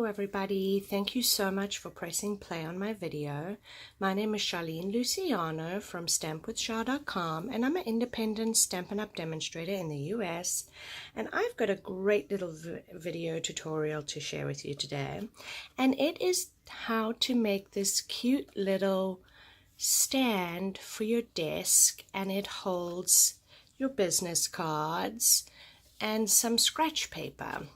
everybody. Thank you so much for pressing play on my video. My name is Charlene Luciano from stampwithshar.com, and I'm an independent Stampin' Up! Demonstrator in the US, and I've got a great little video tutorial to share with you today, and it is how to make this cute little stand for your desk, and it holds your business cards and some scratch paper.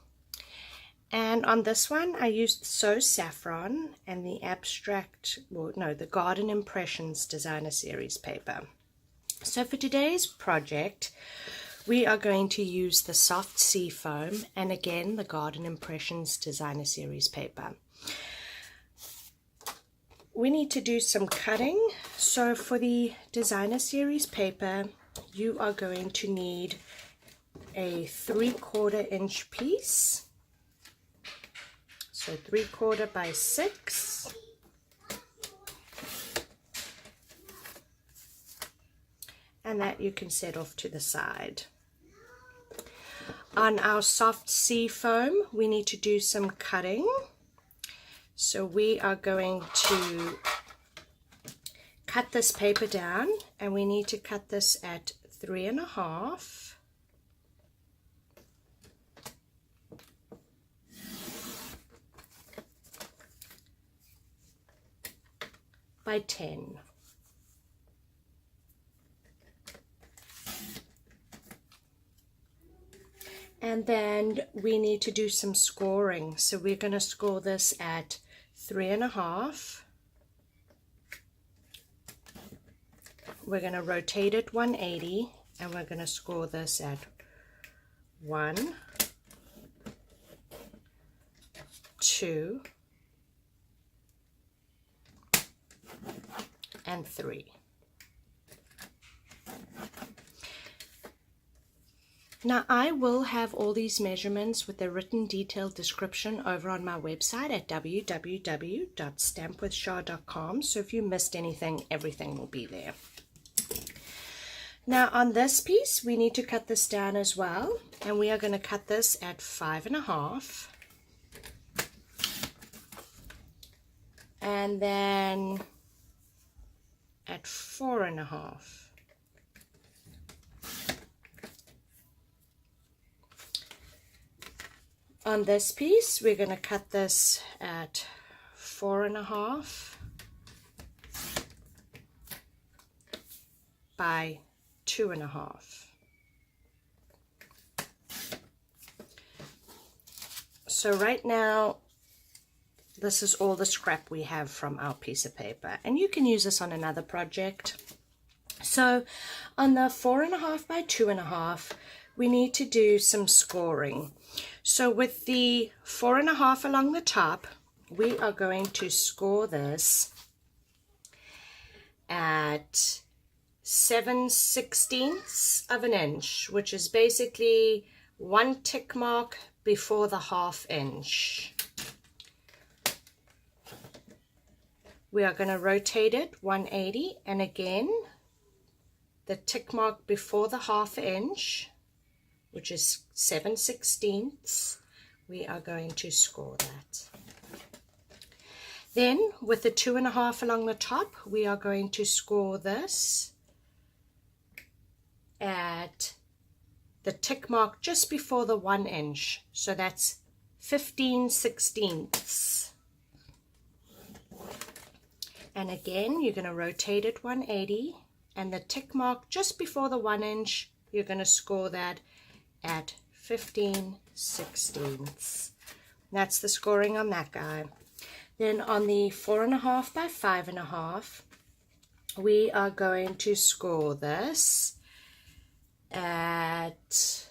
And on this one, I used So Saffron and the the Garden Impressions Designer Series paper. So for today's project, we are going to use the soft sea foam and again the Garden Impressions Designer Series paper. We need to do some cutting. So for the Designer Series paper, you are going to need a 3/4 inch piece. So 3/4 by 6. And that you can set off to the side. On our soft sea foam, we need to do some cutting. So we are going to cut this paper down, and we need to cut this at 3.5. by 10. And then we need to do some scoring. So we're going to score this at 3.5. We're going to rotate it 180, and we're going to score this at 1, 2, and 3. Now I will have all these measurements with a written detailed description over on my website at www.stampwithshar.com. So if you missed anything, everything will be there. Now on this piece, we need to cut this down as well, and we are going to cut this at 5.5. And then at 4.5. On this piece, we're going to cut this at 4.5 by 2.5. So right now, this is all the scrap we have from our piece of paper, and you can use this on another project. So on the 4.5 by 2.5, we need to do some scoring. So with the 4.5 along the top, we are going to score this at 7/16 of an inch, which is basically 1 tick mark before the 1/2 inch. We are going to rotate it 180, and again, the tick mark before the 1/2 inch, which is 7/16, we are going to score that. Then, with the 2.5 along the top, we are going to score this at the tick mark just before the 1 inch. So that's 15/16. And again, you're going to rotate it 180, and the tick mark just before the 1 inch, you're going to score that at 15/16. That's the scoring on that guy. Then on the 4.5 by 5.5, we are going to score this at,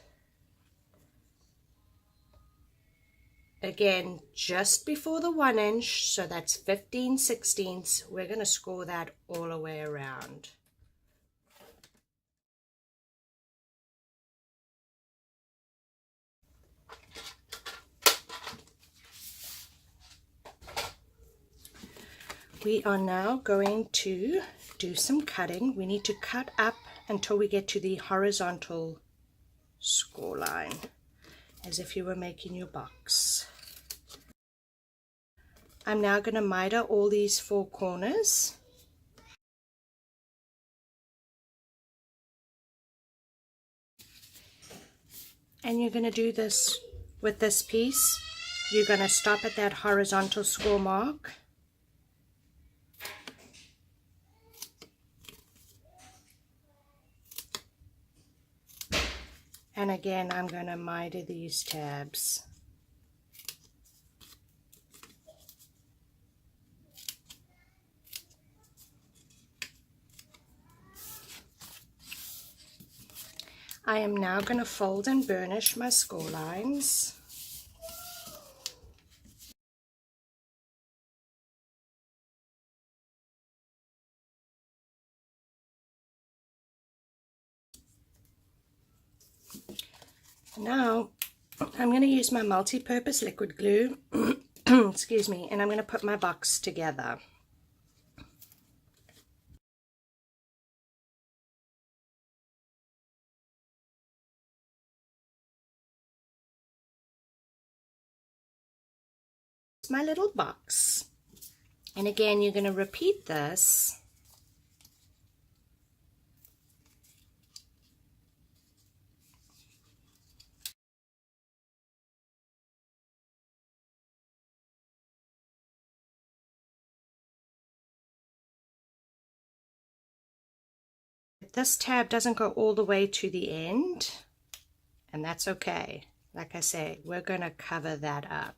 again, just before the 1 inch, so that's 15/16. We're going to score that all the way around. We are now going to do some cutting. We need to cut up until we get to the horizontal score line, as if you were making your box. I'm now going to miter all these 4 corners. And you're going to do this with this piece. You're going to stop at that horizontal score mark. And again, I'm going to miter these tabs. I am now going to fold and burnish my score lines. Now I'm going to use my multi-purpose liquid glue, excuse me, and I'm going to put my box together. My little box, and again you're going to repeat this this tab doesn't go all the way to the end, and that's okay. Like I say, we're going to cover that up.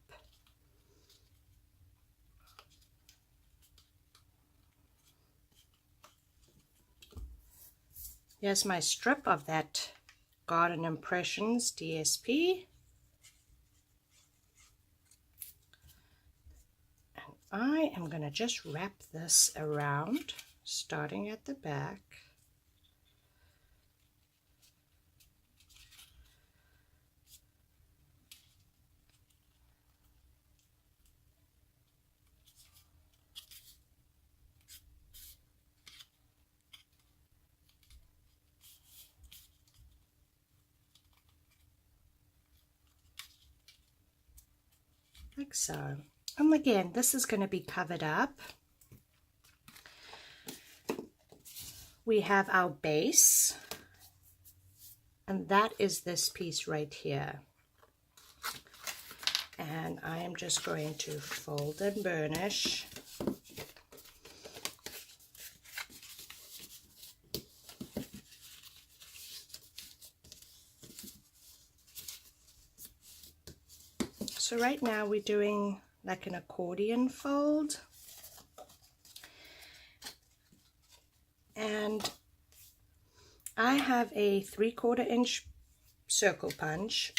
Here's my strip of that Garden Impressions DSP. And I am going to just wrap this around, starting at the back. Like so. And again, this is going to be covered up. We have our base, and that is this piece right here. And I am just going to fold and burnish. So right now we're doing like an accordion fold, and I have a 3/4 inch circle punch.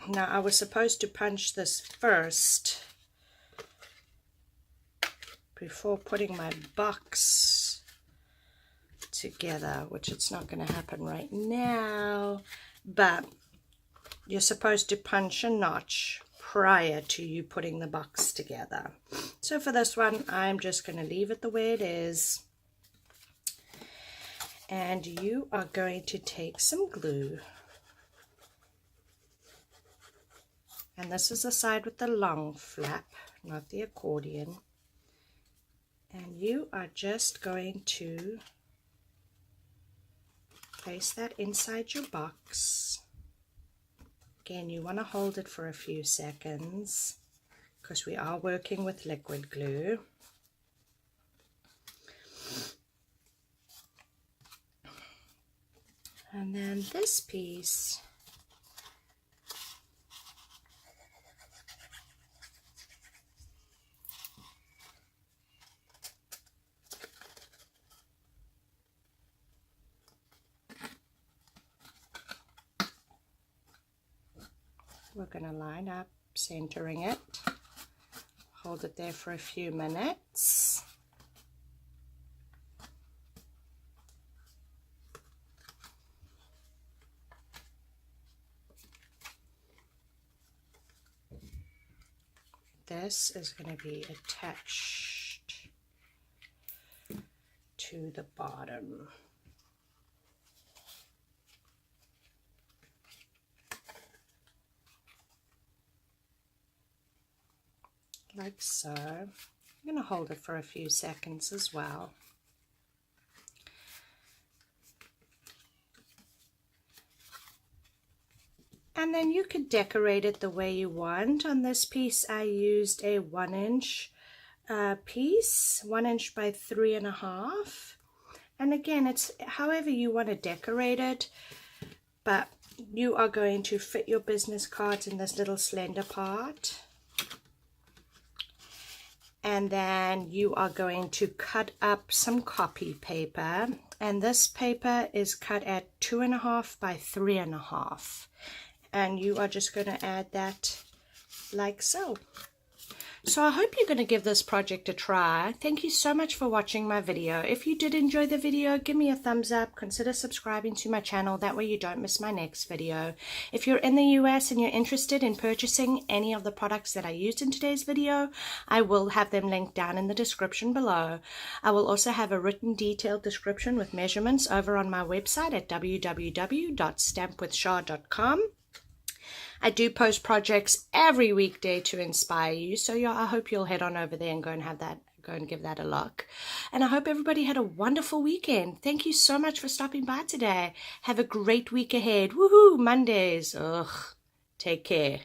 Now I was supposed to punch this first before putting my box together, which it's not going to happen right now, but you're supposed to punch a notch prior to you putting the box together. So for this one, I'm just going to leave it the way it is. And you are going to take some glue. And this is the side with the long flap, not the accordion. And you are just going to place that inside your box. Again, you want to hold it for a few seconds because we are working with liquid glue. And then this piece, we're going to line up, centering it, hold it there for a few minutes. This is going to be attached to the bottom. like so. I'm going to hold it for a few seconds as well. And then you could decorate it the way you want. On this piece I used a 1-inch piece, 1 inch by 3.5. And again, it's however you want to decorate it, but you are going to fit your business cards in this little slender part. And then you are going to cut up some copy paper, and this paper is cut at 2.5 by 3.5, and you are just going to add that like so. So I hope you're going to give this project a try. Thank you so much for watching my video. If you did enjoy the video, give me a thumbs up. Consider subscribing to my channel. That way you don't miss my next video. If you're in the US and you're interested in purchasing any of the products that I used in today's video, I will have them linked down in the description below. I will also have a written detailed description with measurements over on my website at www.stampwithshar.com. I do post projects every weekday to inspire you, so yeah, I hope you'll head on over there and go and give that a look. And I hope everybody had a wonderful weekend. Thank you so much for stopping by today. Have a great week ahead. Woohoo, Mondays. Ugh. Take care.